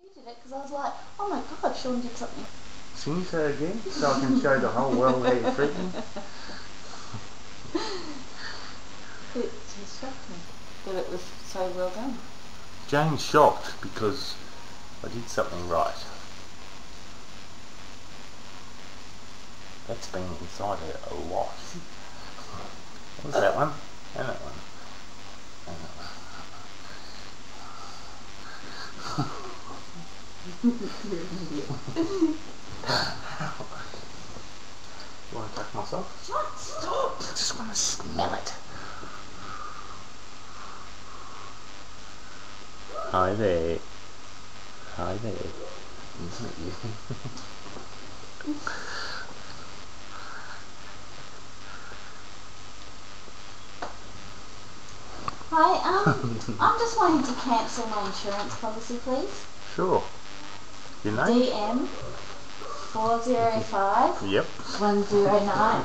Did it because I was like, oh my god, Sean did something. Sing it again so I can show the whole world how you're freaking. It just shocked me that it was so well done. Jane's shocked because I did something right. That's been inside her a lot. What was that one? And that one. And that one. You're an idiot. You want to touch myself? Stop! I just want to smell it. Hi there. Hi there. Isn't it you? Hi, I'm just wanting to cancel my insurance policy, please. Sure. Your name? DM 405 Yep. 109.